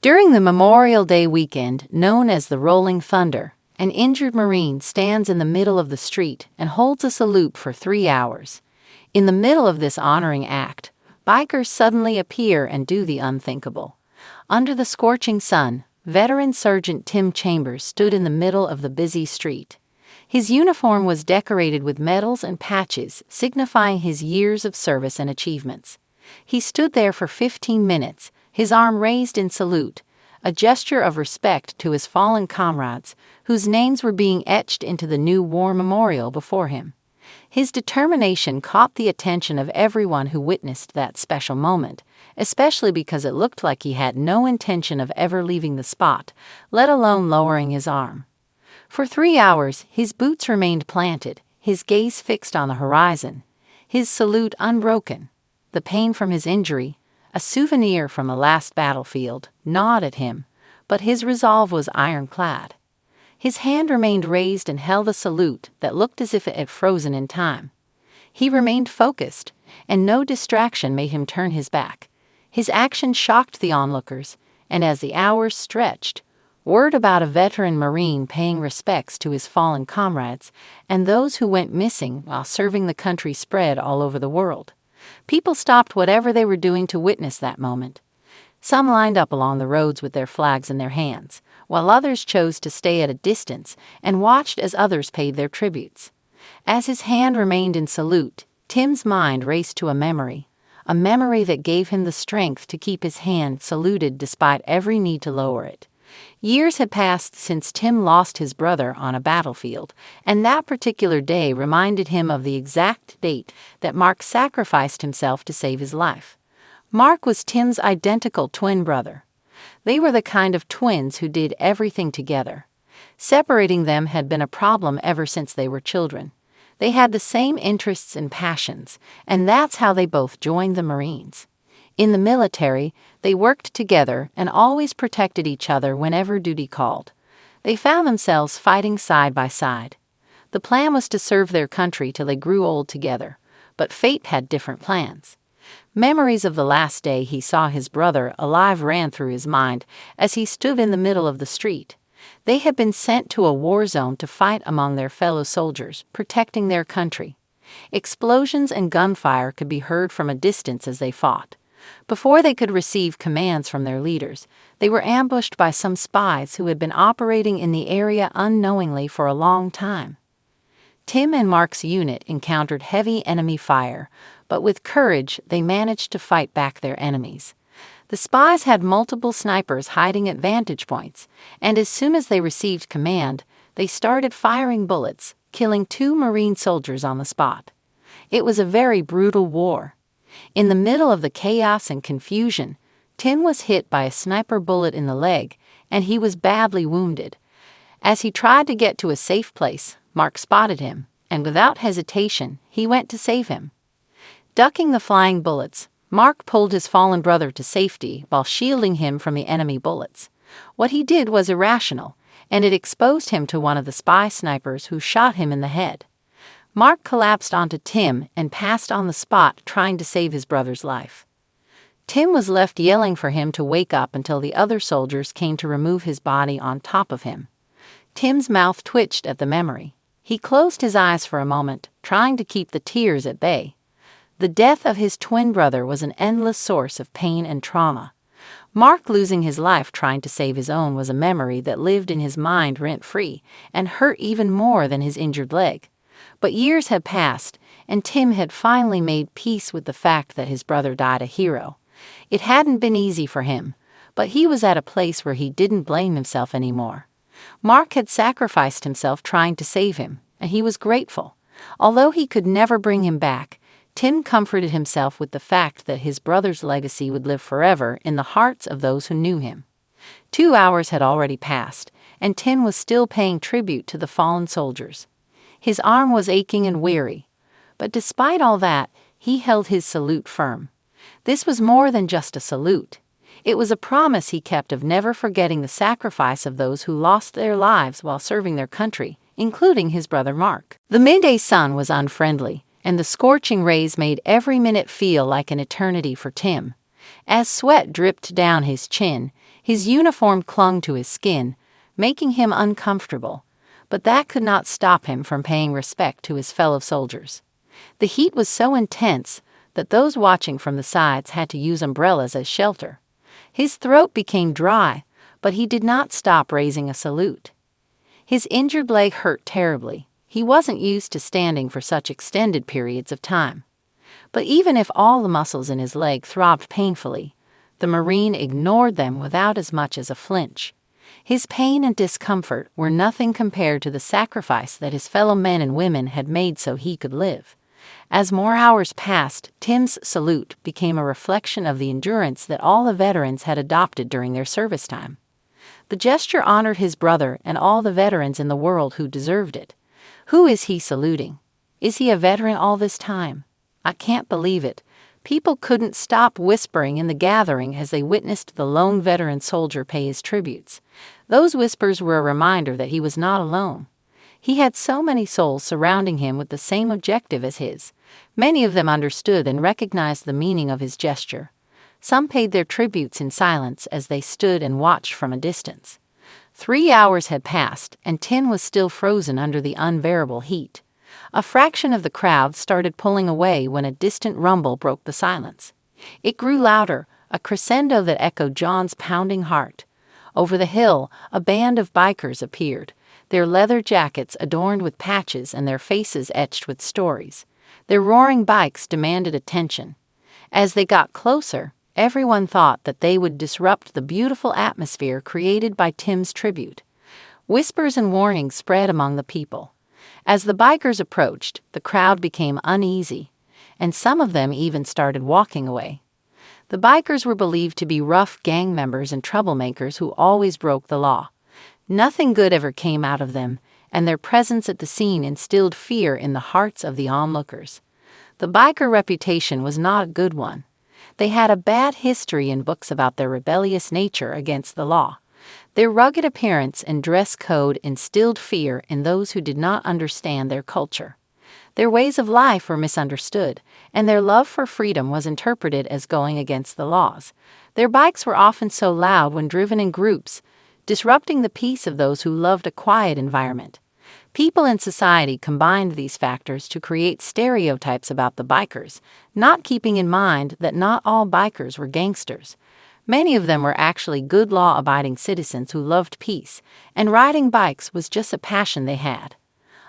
During the Memorial Day weekend, known as the Rolling Thunder, an injured Marine stands in the middle of the street and holds a salute for 3 hours. In the middle of this honoring act, bikers suddenly appear and do the unthinkable. Under the scorching sun, veteran Sergeant Tim Chambers stood in the middle of the busy street. His uniform was decorated with medals and patches, signifying his years of service and achievements. He stood there for 15 minutes, his arm raised in salute, a gesture of respect to his fallen comrades, whose names were being etched into the new war memorial before him. His determination caught the attention of everyone who witnessed that special moment, especially because it looked like he had no intention of ever leaving the spot, let alone lowering his arm. For 3 hours, his boots remained planted, his gaze fixed on the horizon, his salute unbroken. The pain from his injury, a souvenir from a last battlefield, gnawed at him, but his resolve was ironclad. His hand remained raised and held a salute that looked as if it had frozen in time. He remained focused, and no distraction made him turn his back. His action shocked the onlookers, and as the hours stretched, word about a veteran Marine paying respects to his fallen comrades and those who went missing while serving the country spread all over the world. People stopped whatever they were doing to witness that moment. Some lined up along the roads with their flags in their hands, while others chose to stay at a distance and watched as others paid their tributes. As his hand remained in salute, Tim's mind raced to a memory that gave him the strength to keep his hand saluted despite every need to lower it. Years had passed since Tim lost his brother on a battlefield, and that particular day reminded him of the exact date that Mark sacrificed himself to save his life. Mark was Tim's identical twin brother. They were the kind of twins who did everything together. Separating them had been a problem ever since they were children. They had the same interests and passions, and that's how they both joined the Marines. In the military, they worked together and always protected each other whenever duty called. They found themselves fighting side by side. The plan was to serve their country till they grew old together, but fate had different plans. Memories of the last day he saw his brother alive ran through his mind as he stood in the middle of the street. They had been sent to a war zone to fight among their fellow soldiers, protecting their country. Explosions and gunfire could be heard from a distance as they fought. Before they could receive commands from their leaders, they were ambushed by some spies who had been operating in the area unknowingly for a long time. Tim and Mark's unit encountered heavy enemy fire, but with courage they managed to fight back their enemies. The spies had multiple snipers hiding at vantage points, and as soon as they received command, they started firing bullets, killing 2 Marine soldiers on the spot. It was a very brutal war. In the middle of the chaos and confusion, Tim was hit by a sniper bullet in the leg, and he was badly wounded. As he tried to get to a safe place, Mark spotted him, and without hesitation, he went to save him. Ducking the flying bullets, Mark pulled his fallen brother to safety while shielding him from the enemy bullets. What he did was irrational, and it exposed him to one of the spy snipers who shot him in the head. Mark collapsed onto Tim and passed on the spot trying to save his brother's life. Tim was left yelling for him to wake up until the other soldiers came to remove his body on top of him. Tim's mouth twitched at the memory. He closed his eyes for a moment, trying to keep the tears at bay. The death of his twin brother was an endless source of pain and trauma. Mark losing his life trying to save his own was a memory that lived in his mind rent-free and hurt even more than his injured leg. But years had passed, and Tim had finally made peace with the fact that his brother died a hero. It hadn't been easy for him, but he was at a place where he didn't blame himself anymore. Mark had sacrificed himself trying to save him, and he was grateful. Although he could never bring him back, Tim comforted himself with the fact that his brother's legacy would live forever in the hearts of those who knew him. 2 hours had already passed, and Tim was still paying tribute to the fallen soldiers. His arm was aching and weary, but despite all that, he held his salute firm. This was more than just a salute. It was a promise he kept of never forgetting the sacrifice of those who lost their lives while serving their country, including his brother Mark. The midday sun was unfriendly, and the scorching rays made every minute feel like an eternity for Tim. As sweat dripped down his chin, His uniform clung to his skin, making him uncomfortable, but that could not stop him from paying respect to his fellow soldiers. The heat was so intense that those watching from the sides had to use umbrellas as shelter. His throat became dry, but he did not stop raising a salute. His injured leg hurt terribly. He wasn't used to standing for such extended periods of time. But even if all the muscles in his leg throbbed painfully, the Marine ignored them without as much as a flinch. His pain and discomfort were nothing compared to the sacrifice that his fellow men and women had made so he could live. As more hours passed, Tim's salute became a reflection of the endurance that all the veterans had adopted during their service time. The gesture honored his brother and all the veterans in the world who deserved it. Who is he saluting? Is he a veteran all this time? I can't believe it. People couldn't stop whispering in the gathering as they witnessed the lone veteran soldier pay his tributes. Those whispers were a reminder that he was not alone. He had so many souls surrounding him with the same objective as his. Many of them understood and recognized the meaning of his gesture. Some paid their tributes in silence as they stood and watched from a distance. 3 hours had passed, and Tim was still frozen under the unbearable heat. A fraction of the crowd started pulling away when a distant rumble broke the silence. It grew louder, a crescendo that echoed John's pounding heart. Over the hill, a band of bikers appeared, their leather jackets adorned with patches and their faces etched with stories. Their roaring bikes demanded attention. As they got closer, everyone thought that they would disrupt the beautiful atmosphere created by Tim's tribute. Whispers and warnings spread among the people. As the bikers approached, the crowd became uneasy, and some of them even started walking away. The bikers were believed to be rough gang members and troublemakers who always broke the law. Nothing good ever came out of them, and their presence at the scene instilled fear in the hearts of the onlookers. The biker reputation was not a good one. They had a bad history in books about their rebellious nature against the law. Their rugged appearance and dress code instilled fear in those who did not understand their culture. Their ways of life were misunderstood, and their love for freedom was interpreted as going against the laws. Their bikes were often so loud when driven in groups, disrupting the peace of those who loved a quiet environment. People in society combined these factors to create stereotypes about the bikers, not keeping in mind that not all bikers were gangsters. Many of them were actually good law-abiding citizens who loved peace, and riding bikes was just a passion they had.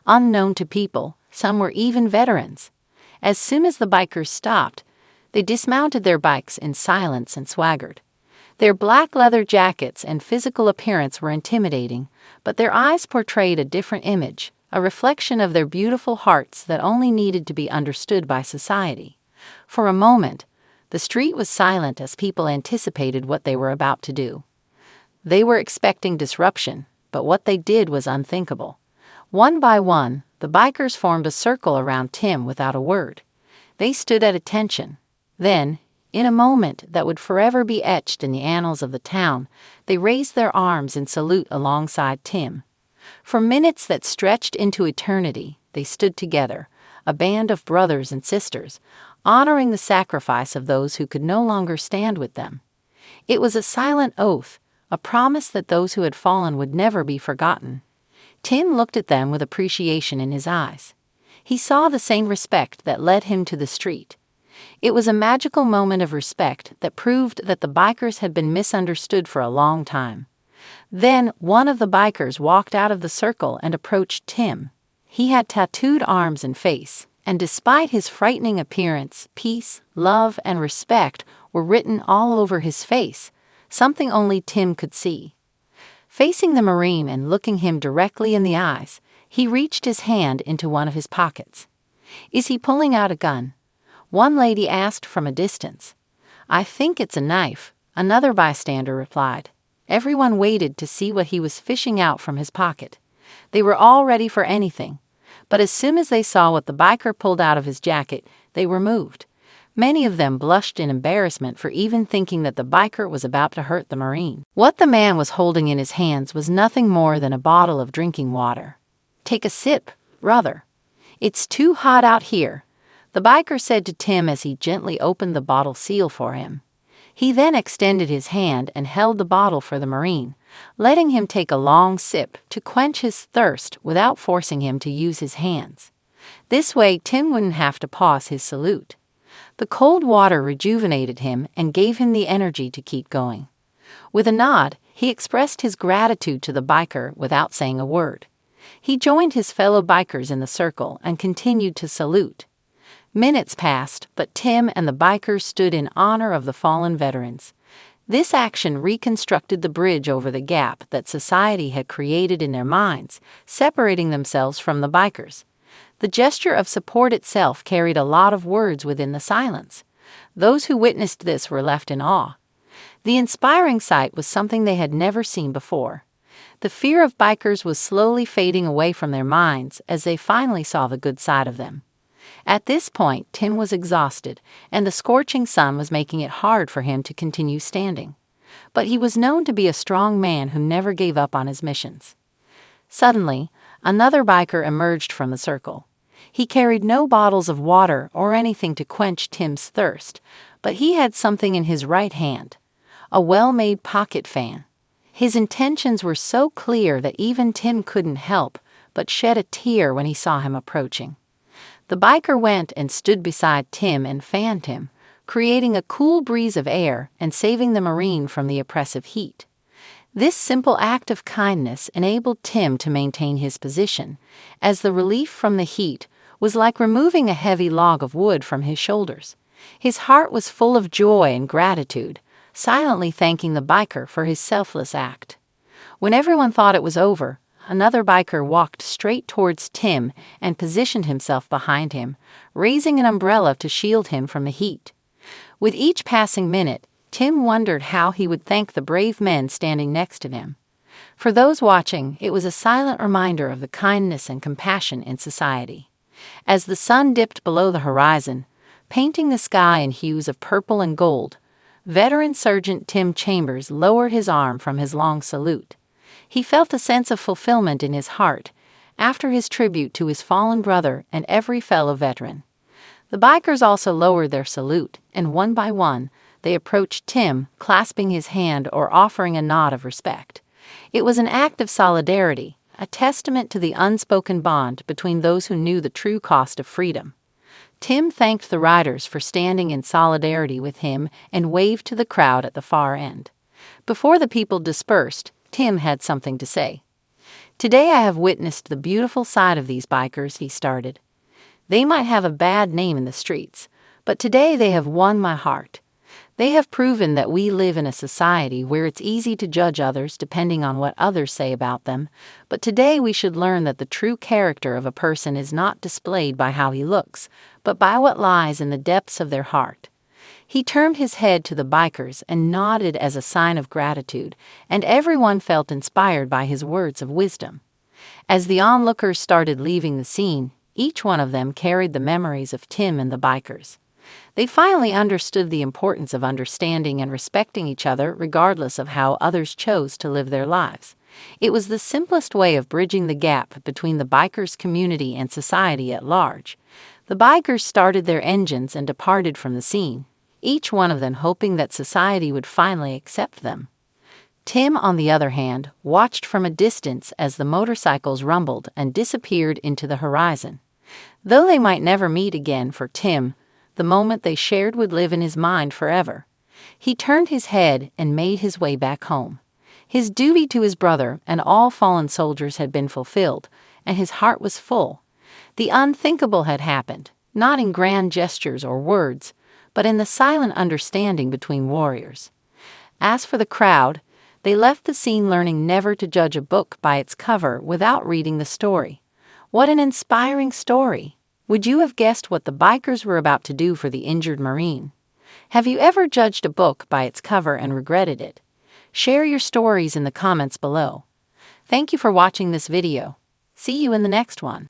Unknown to people, some were even veterans. As soon as the bikers stopped, they dismounted their bikes in silence and swaggered. Their black leather jackets and physical appearance were intimidating, but their eyes portrayed a different image, a reflection of their beautiful hearts that only needed to be understood by society. For a moment, the street was silent as people anticipated what they were about to do. They were expecting disruption, but what they did was unthinkable. One by one, the bikers formed a circle around Tim without a word. They stood at attention. Then, in a moment that would forever be etched in the annals of the town, they raised their arms in salute alongside Tim. For minutes that stretched into eternity, they stood together, a band of brothers and sisters, honoring the sacrifice of those who could no longer stand with them. It was a silent oath, a promise that those who had fallen would never be forgotten. Tim looked at them with appreciation in his eyes. He saw the same respect that led him to the street. It was a magical moment of respect that proved that the bikers had been misunderstood for a long time. Then one of the bikers walked out of the circle and approached Tim. He had tattooed arms and face, and despite his frightening appearance, peace, love, and respect were written all over his face, something only Tim could see. Facing the Marine and looking him directly in the eyes, he reached his hand into one of his pockets. "Is he pulling out a gun?" one lady asked from a distance. "I think it's a knife," another bystander replied. Everyone waited to see what he was fishing out from his pocket. They were all ready for anything, but as soon as they saw what the biker pulled out of his jacket, they were moved. Many of them blushed in embarrassment for even thinking that the biker was about to hurt the Marine. What the man was holding in his hands was nothing more than a bottle of drinking water. "Take a sip, brother. It's too hot out here," the biker said to Tim as he gently opened the bottle seal for him. He then extended his hand and held the bottle for the Marine, letting him take a long sip to quench his thirst without forcing him to use his hands. This way, Tim wouldn't have to pause his salute. The cold water rejuvenated him and gave him the energy to keep going. With a nod, he expressed his gratitude to the biker without saying a word. He joined his fellow bikers in the circle and continued to salute. Minutes passed, but Tim and the bikers stood in honor of the fallen veterans. This action reconstructed the bridge over the gap that society had created in their minds, separating themselves from the bikers. The gesture of support itself carried a lot of words within the silence. Those who witnessed this were left in awe. The inspiring sight was something they had never seen before. The fear of bikers was slowly fading away from their minds as they finally saw the good side of them. At this point, Tim was exhausted, and the scorching sun was making it hard for him to continue standing. But he was known to be a strong man who never gave up on his missions. Suddenly, another biker emerged from the circle. He carried no bottles of water or anything to quench Tim's thirst, but he had something in his right hand, a well-made pocket fan. His intentions were so clear that even Tim couldn't help but shed a tear when he saw him approaching. The biker went and stood beside Tim and fanned him, creating a cool breeze of air and saving the Marine from the oppressive heat. This simple act of kindness enabled Tim to maintain his position, as the relief from the heat was like removing a heavy log of wood from his shoulders. His heart was full of joy and gratitude, silently thanking the biker for his selfless act. When everyone thought it was over, another biker walked straight towards Tim and positioned himself behind him, raising an umbrella to shield him from the heat. With each passing minute, Tim wondered how he would thank the brave men standing next to him. For those watching, it was a silent reminder of the kindness and compassion in society. As the sun dipped below the horizon, painting the sky in hues of purple and gold, veteran Sergeant Tim Chambers lowered his arm from his long salute. He felt a sense of fulfillment in his heart after his tribute to his fallen brother and every fellow veteran. The bikers also lowered their salute, and one by one, they approached Tim, clasping his hand or offering a nod of respect. It was an act of solidarity, a testament to the unspoken bond between those who knew the true cost of freedom. Tim thanked the riders for standing in solidarity with him and waved to the crowd at the far end. Before the people dispersed, Tim had something to say. "Today I have witnessed the beautiful side of these bikers," he started. "They might have a bad name in the streets, but today they have won my heart. They have proven that we live in a society where it's easy to judge others depending on what others say about them, but today we should learn that the true character of a person is not displayed by how he looks, but by what lies in the depths of their heart." He turned his head to the bikers and nodded as a sign of gratitude, and everyone felt inspired by his words of wisdom. As the onlookers started leaving the scene, each one of them carried the memories of Tim and the bikers. They finally understood the importance of understanding and respecting each other regardless of how others chose to live their lives. It was the simplest way of bridging the gap between the bikers' community and society at large. The bikers started their engines and departed from the scene, each one of them hoping that society would finally accept them. Tim, on the other hand, watched from a distance as the motorcycles rumbled and disappeared into the horizon. Though they might never meet again, for Tim, the moment they shared would live in his mind forever. He turned his head and made his way back home. His duty to his brother and all fallen soldiers had been fulfilled, and his heart was full. The unthinkable had happened, not in grand gestures or words, but in the silent understanding between warriors. As for the crowd, they left the scene learning never to judge a book by its cover without reading the story. What an inspiring story! Would you have guessed what the bikers were about to do for the injured Marine? Have you ever judged a book by its cover and regretted it? Share your stories in the comments below. Thank you for watching this video. See you in the next one.